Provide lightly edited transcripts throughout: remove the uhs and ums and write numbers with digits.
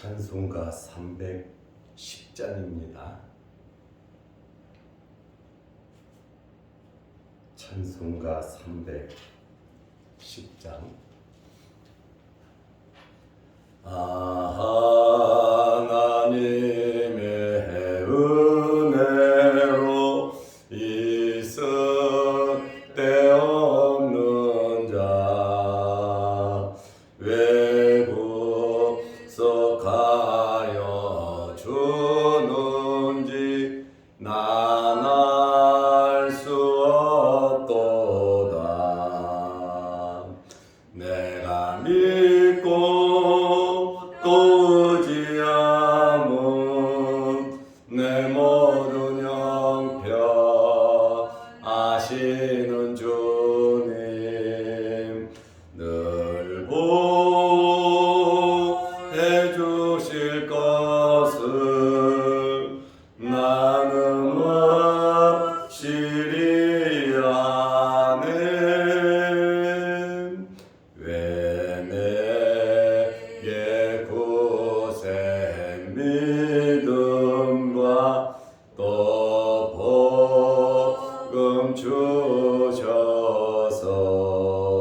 찬송가 310장입니다. 찬송가 310장. 하나님의 은혜로 있을 데 없는 자 왜 구속하여 주는지 난 알 수 없도다. 내가 믿고 또 의지함은 내 모든 형편 아시는 주님 늘 보해 주실 것을 나는 확실히 아네. 왜 내게 굳센 믿음과 또 복음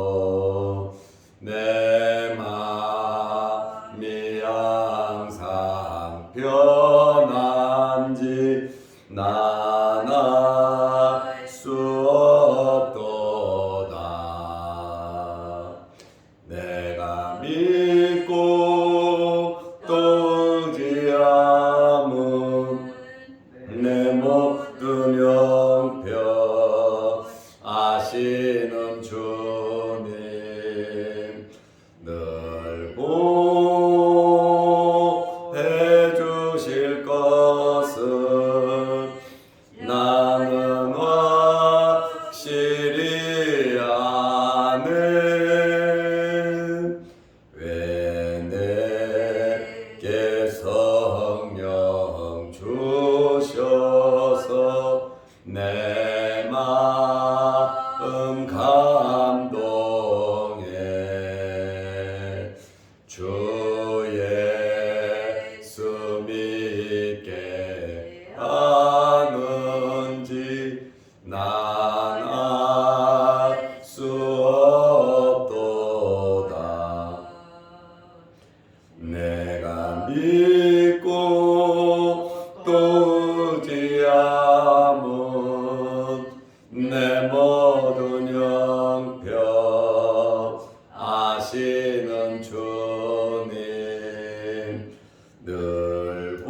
주셔서 내 마음이 항상 편한지 난 알 수 없도다. 내가 믿고 또 의지함은 내 모든 형편 아시는 주님 늘 보해 주실 것을 나는 확실히 아네. 왜 내게 성령 주셔서 내 마음 감동해 주 예수 믿게 하는지 난 알 수 없도다. 내가 믿고 또 의지함은 내 모든 형편 아시는 주님 늘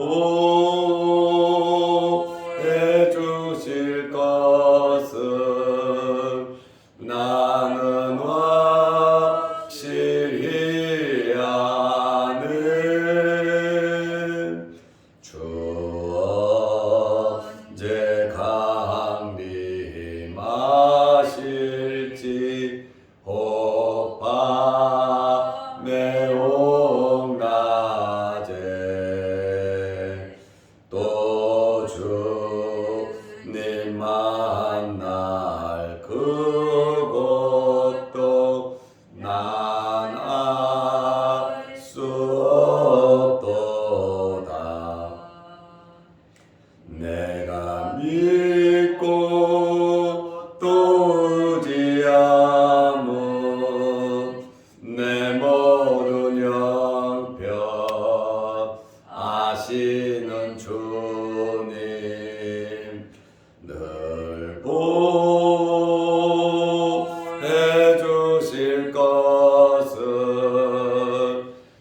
보해 주실 것을 나는 확실히 아네. 주 언제 강림하실지 혹밤에 옹낮에 또 주님 만날 그것도 난 알 수 없도다. 내가 믿고 또 의지함은 내 모든 형편 아시는 주님 늘 보해 주실 것을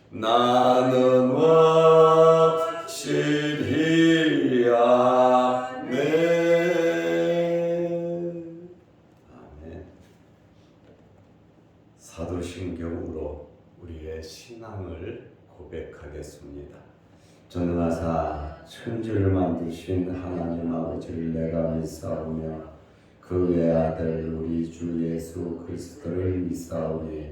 나는 확실히 아네. 아멘. 사도신경으로 우리의 신앙을 고백하겠습니다. 전능하사 천지를 만드신 하나님 아버지를 내가 믿사오며 그 외아들 우리 주 예수 그리스도를 믿사오니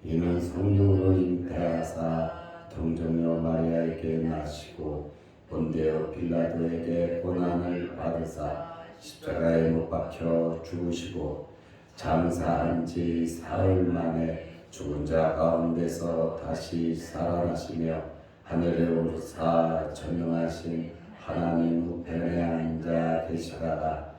이는 성령으로 잉태하사 동정녀 마리아에게 나시고 본디오 빌라도에게 고난을 받으사 십자가에 못 박혀 죽으시고 장사한 지 사흘 만에 죽은 자 가운데서 다시 살아나시며 하늘에 오르사 전능하신 하나님 우편에 앉아 계시다가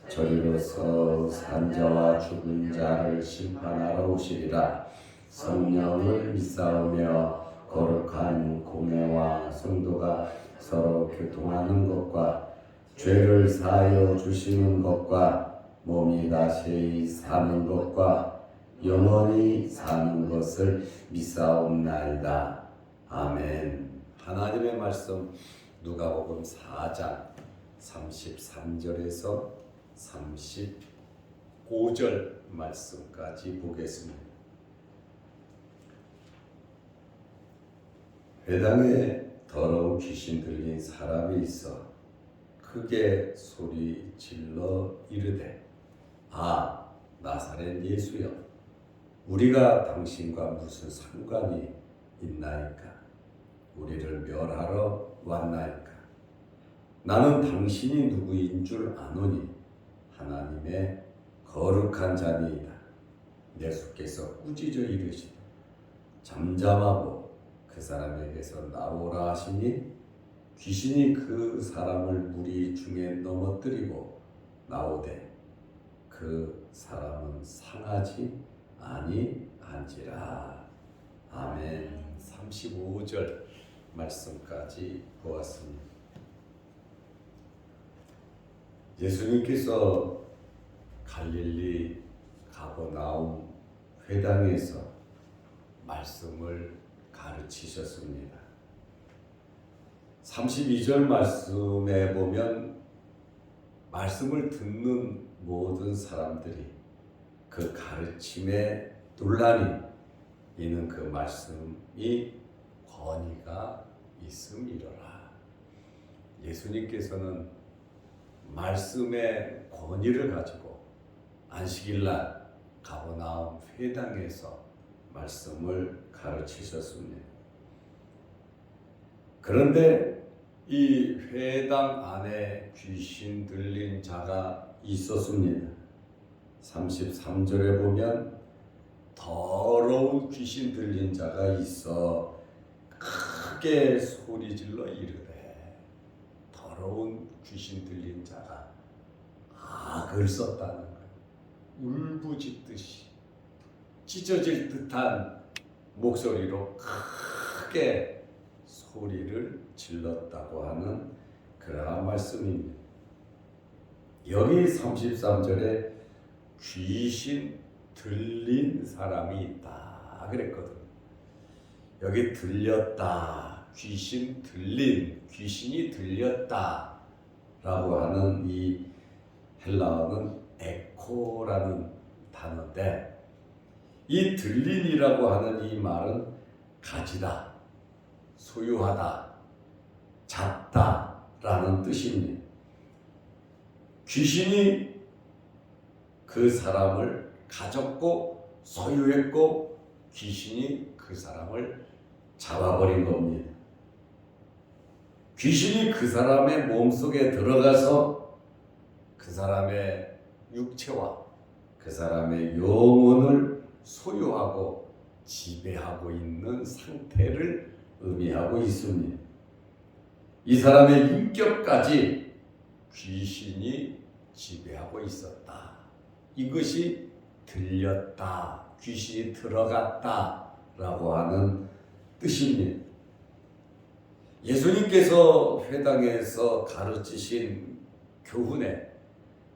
저리로서 산자와 죽은 자를 심판하러 오시리라. 성령을 믿사오며 거룩한 공회와 성도가 서로 교통하는 것과 죄를 사하여 주시는 것과 몸이 다시 사는 것과 영원히 사는 것을 믿사옵나이다. 아멘. 하나님의 말씀 누가복음 4장 33절에서 35절 말씀까지 보겠습니다. 회당에 더러운 귀신 들린 사람이 있어 크게 소리 질러 이르되 아 나사렛 예수여 우리가 당신과 무슨 상관이 있나이까? 우리를 멸하러 왔나이까? 나는 당신이 누구인 줄 아노니 하나님의 거룩한 자니이다. 예수께서 꾸짖어 이르시되 잠잠하고 그 사람에게서 나오라 하시니 귀신이 그 사람을 무리 중에 넘어뜨리고 나오되 그 사람은 상하지 아니한지라. 아멘. 35절 말씀까지 보았습니다. 예수님께서 갈릴리 가버나움 회당에서 말씀을 가르치셨습니다. 32절 말씀에 보면 말씀을 듣는 모든 사람들이 그 가르침에 논란이 이는 그 말씀이 권위가 있음이로라. 예수님께서는 말씀의 권위를 가지고 안식일날 가버나움 회당에서 말씀을 가르치셨습니다. 그런데 이 회당 안에 귀신 들린 자가 있었습니다. 33절에 보면 더러운 귀신 들린 자가 있어 크게 소리질러 이르되 더러운 귀신 들린 자가 악을 썼다는 거예요. 울부짖듯이 찢어질 듯한 목소리로 크게 소리를 질렀다고 하는 그러한 말씀입니다. 여기 33절에 귀신 들린 사람이 있다 그랬거든요. 여기 들렸다, 귀신 들린, 귀신이 들렸다 라고 하는 이 헬라어는 에코라는 단어인데 이 들린이라고 하는 이 말은 가지다, 소유하다, 잡다 라는 뜻입니다. 귀신이 그 사람을 가졌고 소유했고 귀신이 그 사람을 잡아버린 겁니다. 귀신이 그 사람의 몸속에 들어가서 그 사람의 육체와 그 사람의 영혼을 소유하고 지배하고 있는 상태를 의미하고 있습니다. 이 사람의 인격까지 귀신이 지배하고 있었다. 이것이 들렸다, 귀신이 들어갔다 라고 하는 뜻입니다. 예수님께서 회당에서 가르치신 교훈에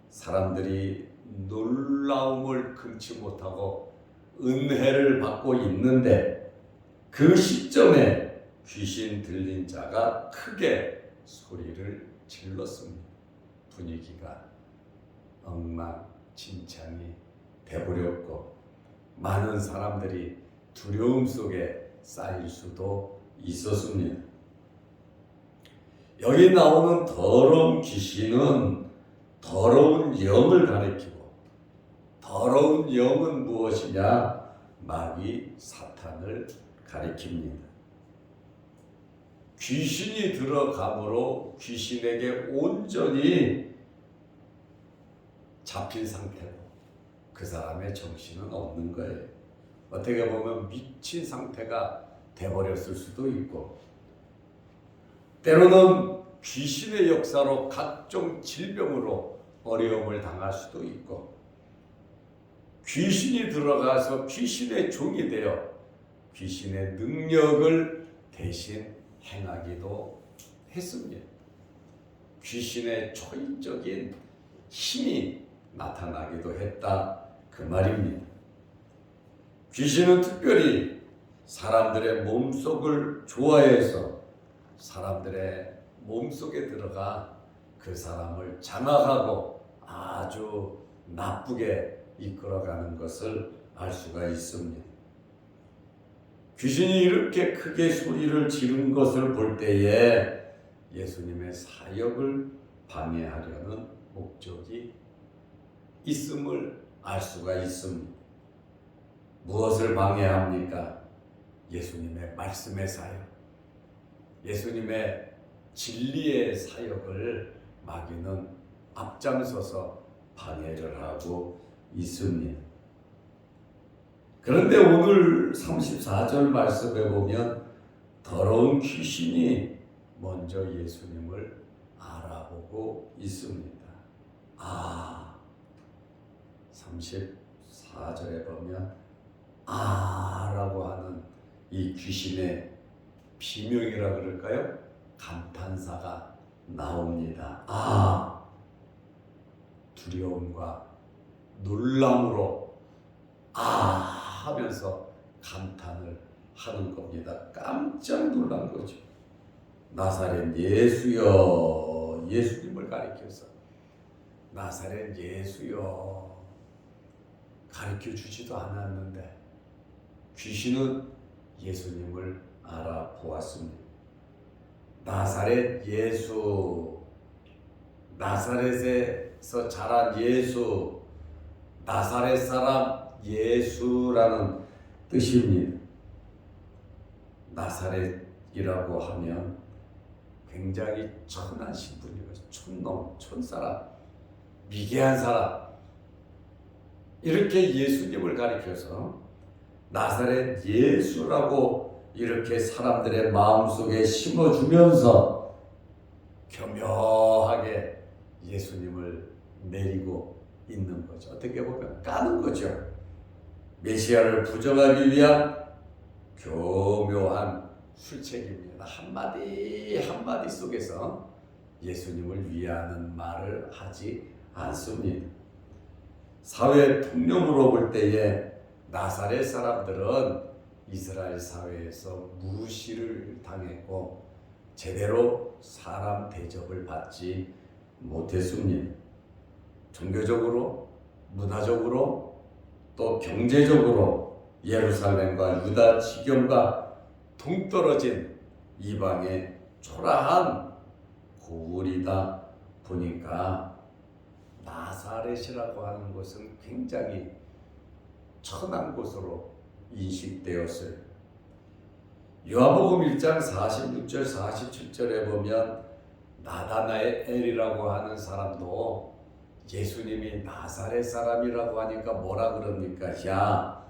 사람들이 놀라움을 금치 못하고 은혜를 받고 있는데 그 시점에 귀신 들린 자가 크게 소리를 질렀습니다. 분위기가 엉망진창이 돼버렸고 많은 사람들이 두려움 속에 쌓일 수도 있었습니다. 여기 나오는 더러운 귀신은 더러운 영을 가리키고 더러운 영은 무엇이냐? 마귀 사탄을 가리킵니다. 귀신이 들어감으로 귀신에게 온전히 잡힌 상태로 그 사람의 정신은 없는 거예요. 어떻게 보면 미친 상태가 돼버렸을 수도 있고 때로는 귀신의 역사로 각종 질병으로 어려움을 당할 수도 있고, 귀신이 들어가서 귀신의 종이 되어 귀신의 능력을 대신 행하기도 했습니다. 귀신의 초인적인 힘이 나타나기도 했다, 그 말입니다. 귀신은 특별히 사람들의 몸속을 좋아해서 사람들의 몸속에 들어가 그 사람을 장악하고 아주 나쁘게 이끌어가는 것을 알 수가 있습니다. 귀신이 이렇게 크게 소리를 지른 것을 볼 때에 예수님의 사역을 방해하려는 목적이 있음을 알 수가 있습니다. 무엇을 방해합니까? 예수님의 말씀의 사역, 예수님의 진리의 사역을 마귀는 앞장서서 방해를 하고 있습니다. 그런데 오늘 34절 말씀에 보면 더러운 귀신이 먼저 예수님을 알아보고 있습니다. 34절에 보면 라고 하는 이 귀신의 비명이라 그럴까요? 감탄사가 나옵니다. 두려움과 놀람으로 하면서 감탄을 하는 겁니다. 깜짝 놀란 거죠. 나사렛 예수여, 예수님을 가리켜서 나사렛 예수여 가르쳐 주지도 않았는데 귀신은 예수님을 알아보았습니다. 나사렛 예수, 나사렛에서 자란 예수, 나사렛 사람 예수라는 뜻입니다. 나사렛이라고 하면 굉장히 천한 신분이고 촌놈, 촌사람, 미개한 사람, 이렇게 예수님을 가리켜서 나사렛 예수라고 이렇게 사람들의 마음속에 심어주면서 교묘하게 예수님을 내리고 있는 거죠. 어떻게 보면 까는 거죠. 메시아를 부정하기 위한 교묘한 술책입니다. 한마디 한마디 속에서 예수님을 위하는 말을 하지 않습니다. 사회 통념으로 볼 때에 나사렛 사람들은 이스라엘 사회에서 무시를 당했고 제대로 사람 대접을 받지 못했습니다. 종교적으로, 문화적으로, 또 경제적으로 예루살렘과 유다 지경과 동떨어진 이방의 초라한 고을이다 보니까 나사렛이라고 하는 것은 굉장히 천한 곳으로 인식되었어요. 요한복음 1장 46절 47절에 보면 나다나엘이라고 하는 사람도 예수님이 나사렛 사람이라고 하니까 뭐라 그럽니까? 야,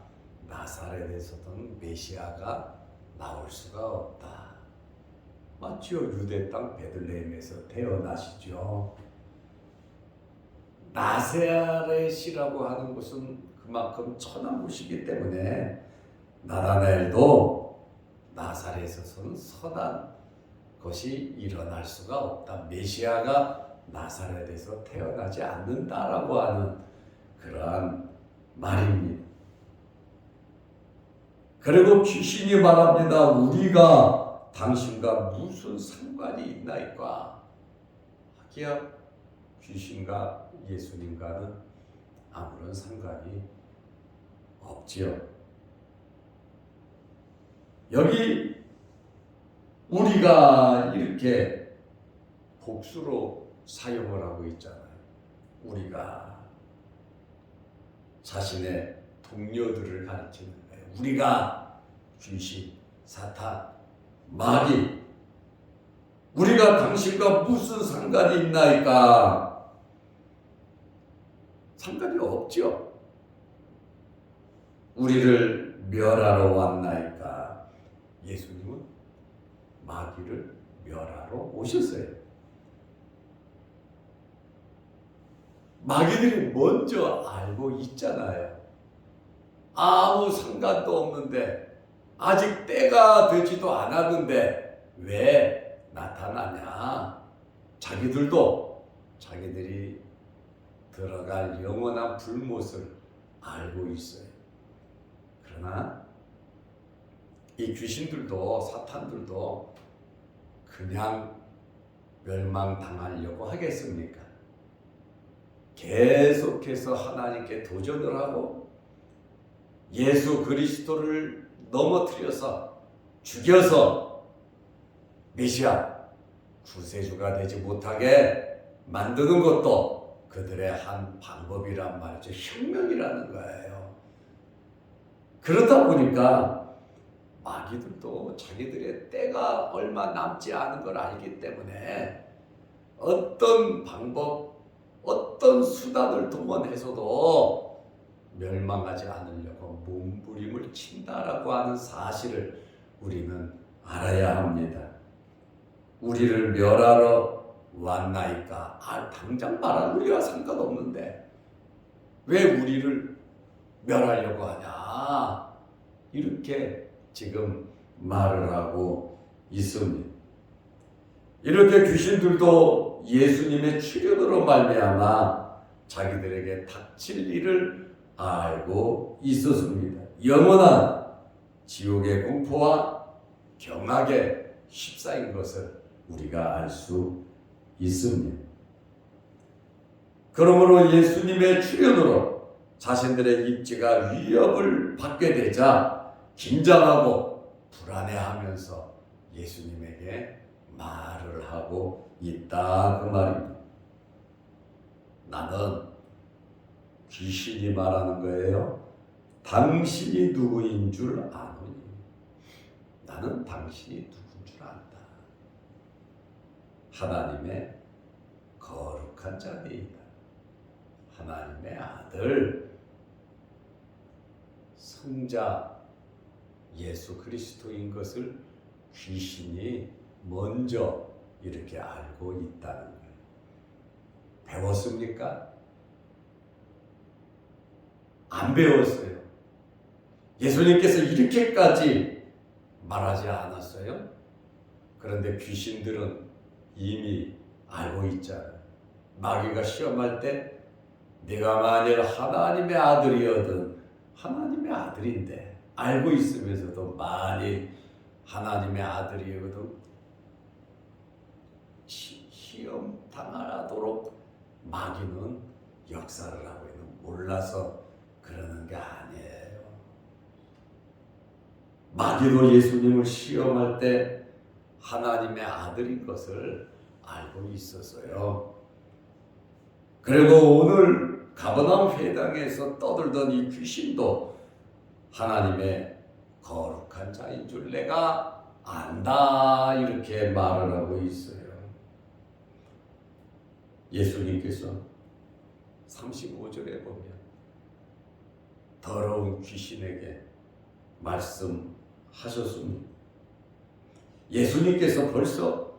나사렛에서는 메시아가 나올 수가 없다. 맞죠? 유대 땅 베들레헴에서 태어나시죠. 나사렛이라고 하는 곳은 그만큼 천한 곳이기 때문에 나다나엘도 나사렛에서는 선한 것이 일어날 수가 없다. 메시아가 나사렛에서 태어나지 않는다라고 하는 그러한 말입니다. 그리고 귀신이 말합니다. 우리가 당신과 무슨 상관이 있나이까? 하기야 귀신과 예수님과는 아무런 상관이 없지요. 여기 우리가 이렇게 복수로 사용을 하고 있잖아요. 우리가 자신의 동료들을 가르치는 거예요. 우리가 귀신, 사탄, 마귀, 우리가 당신과 무슨 상관이 있나이까? 상관이 없죠. 우리를 멸하러 왔나이까? 예수님은 마귀를 멸하러 오셨어요. 마귀들이 먼저 알고 있잖아요. 아무 상관도 없는데, 아직 때가 되지도 않았는데 왜 나타나냐? 자기들이 들어갈 영원한 불못을 알고 있어요. 그러나 이 귀신들도 사탄들도 그냥 멸망당하려고 하겠습니까? 계속해서 하나님께 도전을 하고 예수 그리스도를 넘어뜨려서 죽여서 메시아 구세주가 되지 못하게 만드는 것도 그들의 한 방법이란 말이죠. 혁명이라는 거예요. 그러다 보니까 마귀들도 자기들의 때가 얼마 남지 않은 걸 알기 때문에 어떤 방법, 어떤 수단을 동원해서도 멸망하지 않으려고 몸부림을 친다라고 하는 사실을 우리는 알아야 합니다. 우리를 멸하러 왔나이까? 당장 말한 우리와 상관없는데 왜 우리를 멸하려고 하냐? 이렇게 지금 말을 하고 있습니다. 이렇게 귀신들도 예수님의 출현으로 말미암아 자기들에게 닥칠 일을 알고 있었습니다. 영원한 지옥의 공포와 경악에 휩싸인 것을 우리가 알 수 있습니다. 그러므로 예수님의 출현으로 자신들의 입지가 위협을 받게 되자 긴장하고 불안해하면서 예수님에게 말을 하고 있다 그 말입니다. 나는 귀신이 말하는 거예요. 당신이 누구인 줄 아노니. 나는 당신이 누군 줄 안다. 하나님의 거룩한 자니이다. 하나님의 아들 성자 예수 그리스도인 것을 귀신이 먼저 이렇게 알고 있다는 거예요. 배웠습니까? 안 배웠어요. 예수님께서 이렇게까지 말하지 않았어요. 그런데 귀신들은 이미 알고 있잖아요. 마귀가 시험할 때 네가 만일 하나님의 아들이거든, 하나님의 아들인데 알고 있으면서도 만일 하나님의 아들이거든 시험 당하도록 마귀는 역사를 하고 있는, 몰라서 그러는 게 아니에요. 마귀도 예수님을 시험할 때 하나님의 아들인 것을 알고 있었어요. 그리고 오늘 가버나움 회당에서 떠들던 이 귀신도 하나님의 거룩한 자인 줄 내가 안다 이렇게 말을 하고 있어요. 예수님께서 35절에 보면 더러운 귀신에게 말씀하셨습니다. 예수님께서 벌써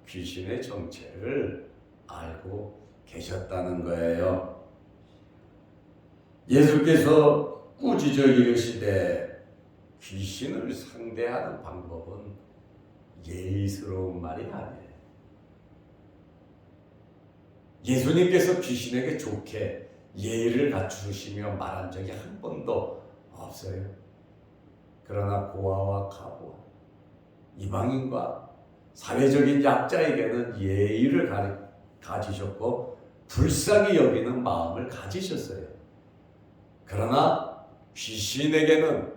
귀신의 정체를 알고 계셨다는 거예요. 예수께서 꾸짖어 이르시되 귀신을 상대하는 방법은 예의스러운 말이 아니에요. 예수님께서 귀신에게 좋게 예의를 갖추시며 말한 적이 한 번도 없어요. 그러나 고아와 가부와 이방인과 사회적인 약자에게는 예의를 가지셨고 불쌍히 여기는 마음을 가지셨어요. 그러나 귀신에게는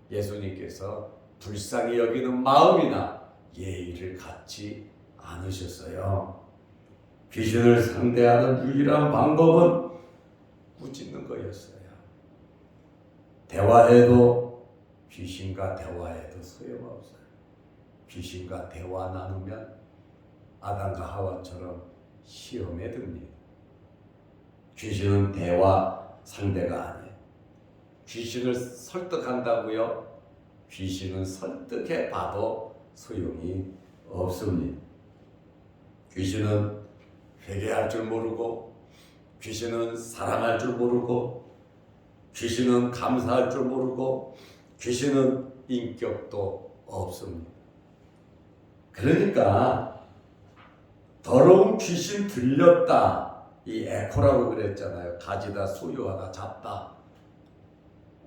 예수님께서 불쌍히 여기는 마음이나 예의를 갖지 않으셨어요. 귀신을 상대하는 유일한 방법은 꾸짖는 거였어요. 대화해도 귀신과 대화해도 소용없어요. 귀신과 대화 나누면 아담과 하와처럼 시험에 듭니다. 귀신은 대화 상대가 아니에요. 귀신을 설득한다고요? 귀신은 설득해 봐도 소용이 없습니다. 귀신은 회개할 줄 모르고, 귀신은 사랑할 줄 모르고, 귀신은 감사할 줄 모르고, 귀신은 인격도 없습니다. 그러니까 더러운 귀신 들렸다, 이 에코라고 그랬잖아요. 가지다, 소유하다, 잡다.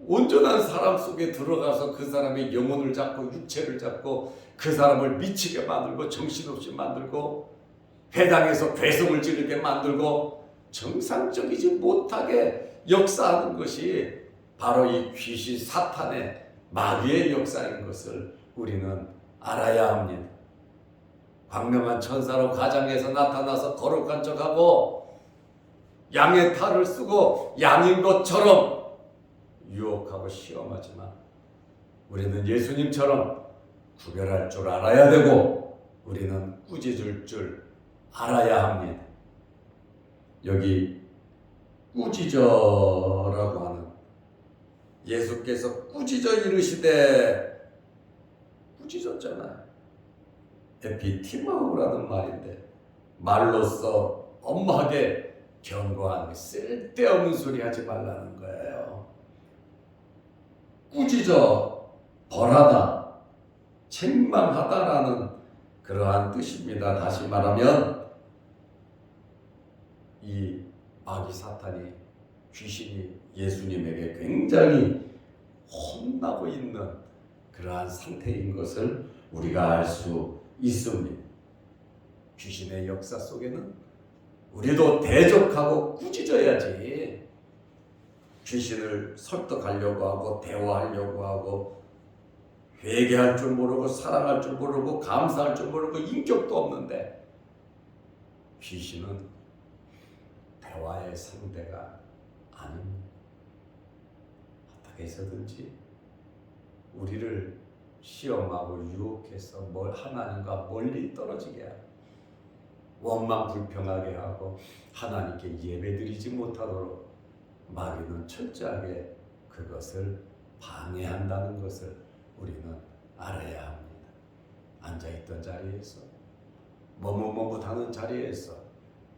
온전한 사람 속에 들어가서 그 사람의 영혼을 잡고 육체를 잡고 그 사람을 미치게 만들고 정신없이 만들고 회당에서 괴성을 지르게 만들고 정상적이지 못하게 역사하는 것이 바로 이 귀신 사탄의 마귀의 역사인 것을 우리는 알아야 합니다. 광명한 천사로 가장에서 나타나서 거룩한 척하고 양의 탈을 쓰고 양인 것처럼 유혹하고 시험하지만 우리는 예수님처럼 구별할 줄 알아야 되고 우리는 꾸짖을 줄 알아야 합니다. 여기 꾸짖어라고 하는, 예수께서 꾸짖어 이르시되, 꾸짖었잖아요. 에피티마우라는 말인데 말로써 엄하게 경고하는, 쓸데없는 소리 하지 말라는 거예요. 꾸짖어, 벌하다, 책망하다라는 그러한 뜻입니다. 다시 말하면 이 마귀 사탄이, 귀신이 예수님에게 굉장히 혼나고 있는 그러한 상태인 것을 우리가 알 수 있습니다. 귀신의 역사 속에는 우리도 대적하고 꾸짖어야지. 귀신을 설득하려고 하고 대화하려고 하고 회개할 줄 모르고 사랑할 줄 모르고 감사할 줄 모르고 인격도 없는데, 귀신은 대화의 상대가 아닙니다. 어떻게 해서든지 우리를 시험하고 유혹해서 하나님과 멀리 떨어지게 하고 원망 불평하게 하고 하나님께 예배드리지 못하도록 마귀는 철저하게 그것을 방해한다는 것을 우리는 알아야 합니다. 앉아있던 자리에서, 머뭇머뭇하는 자리에서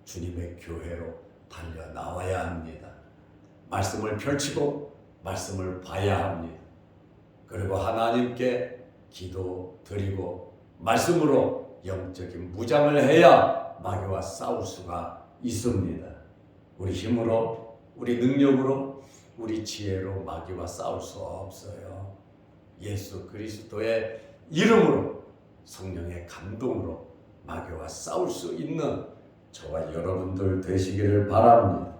주님의 교회로 달려 나와야 합니다. 말씀을 펼치고 말씀을 봐야 합니다. 그리고 하나님께 기도 드리고 말씀으로 영적인 무장을 해야 마귀와 싸울 수가 있습니다. 우리 힘으로, 우리 능력으로, 우리 지혜로 마귀와 싸울 수 없어요. 예수 그리스도의 이름으로, 성령의 감동으로 마귀와 싸울 수 있는 저와 여러분들 되시기를 바랍니다.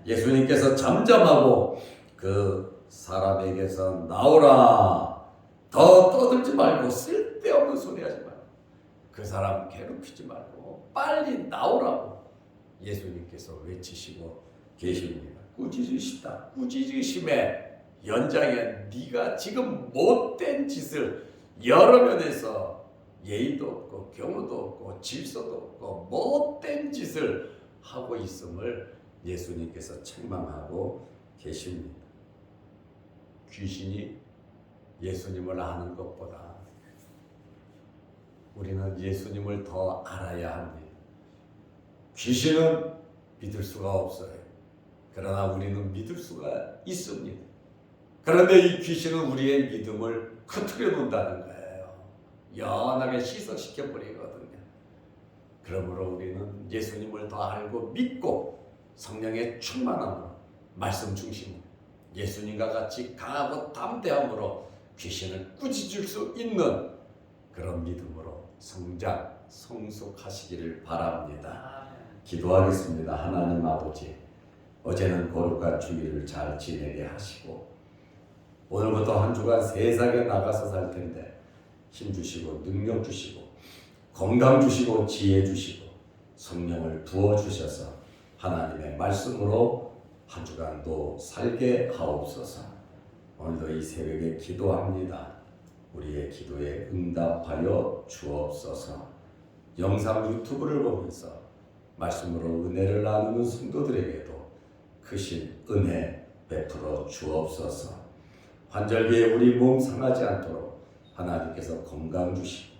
예수님께서 잠잠하고 그 사람에게서 나오라, 더 떠들지 말고 쓸데없는 소리 하지 말고 그 사람 괴롭히지 말고 빨리 나오라고 예수님께서 외치시고 계십니다. 꾸짖으시다. 꾸짖으심의 연장에 네가 지금 못된 짓을 여러 면에서 예의도 없고 경우도 없고 질서도 없고 못된 짓을 하고 있음을 예수님께서 책망하고 계십니다. 귀신이 예수님을 아는 것보다 우리는 예수님을 더 알아야 합니다. 귀신은 믿을 수가 없어요. 그러나 우리는 믿을 수가 있습니다. 그런데 이 귀신은 우리의 믿음을 흐트려 놓는다는 거예요. 연하게 희석시켜 버리거든요. 그러므로 우리는 예수님을 더 알고 믿고 성령의 충만함으로, 말씀 중심으로, 예수님과 같이 강하고 담대함으로 귀신을 꾸짖을 수 있는 그런 믿음으로 성장, 성숙하시기를 바랍니다. 기도하겠습니다. 하나님 아버지, 어제는 거룩한 주일을 잘 지내게 하시고 오늘부터 한 주간 세상에 나가서 살 텐데 힘 주시고 능력 주시고 건강 주시고 지혜 주시고 성령을 부어 주셔서 하나님의 말씀으로 한 주간도 살게 하옵소서. 오늘도 이 새벽에 기도합니다. 우리의 기도에 응답하여 주옵소서. 영상 유튜브를 보면서 말씀으로 은혜를 나누는 성도들에게도 크신 은혜 베풀어 주옵소서. 환절기에 우리 몸 상하지 않도록 하나님께서 건강 주시고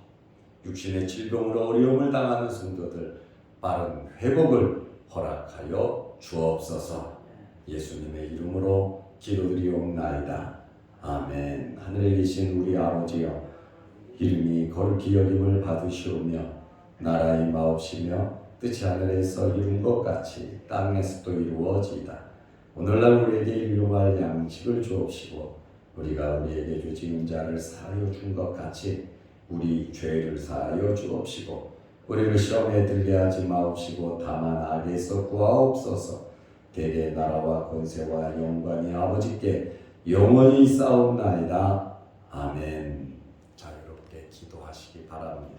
육신의 질병으로 어려움을 당하는 성도들 빠른 회복을 허락하여 주옵소서. 예수님의 이름으로 기도드리옵나이다. 아멘. 하늘에 계신 우리 아버지여, 이름이 거룩히 여김을 받으시오며 나라의 마옵시며 뜻이 하늘에서 이룬 것 같이 땅에서도 이루어지이다. 오늘날 우리에게 일용할 양식을 주옵시고 우리가 우리에게 죄지은 자를 사하여 준 것 같이 우리 죄를 사하여 주옵시고 우리를 시험에 들게 하지 마옵시고 다만 악에서 구하옵소서. 대개 나라와 권세와 영광이 아버지께 영원히 싸움나이다. 아멘. 자유롭게 기도하시기 바랍니다.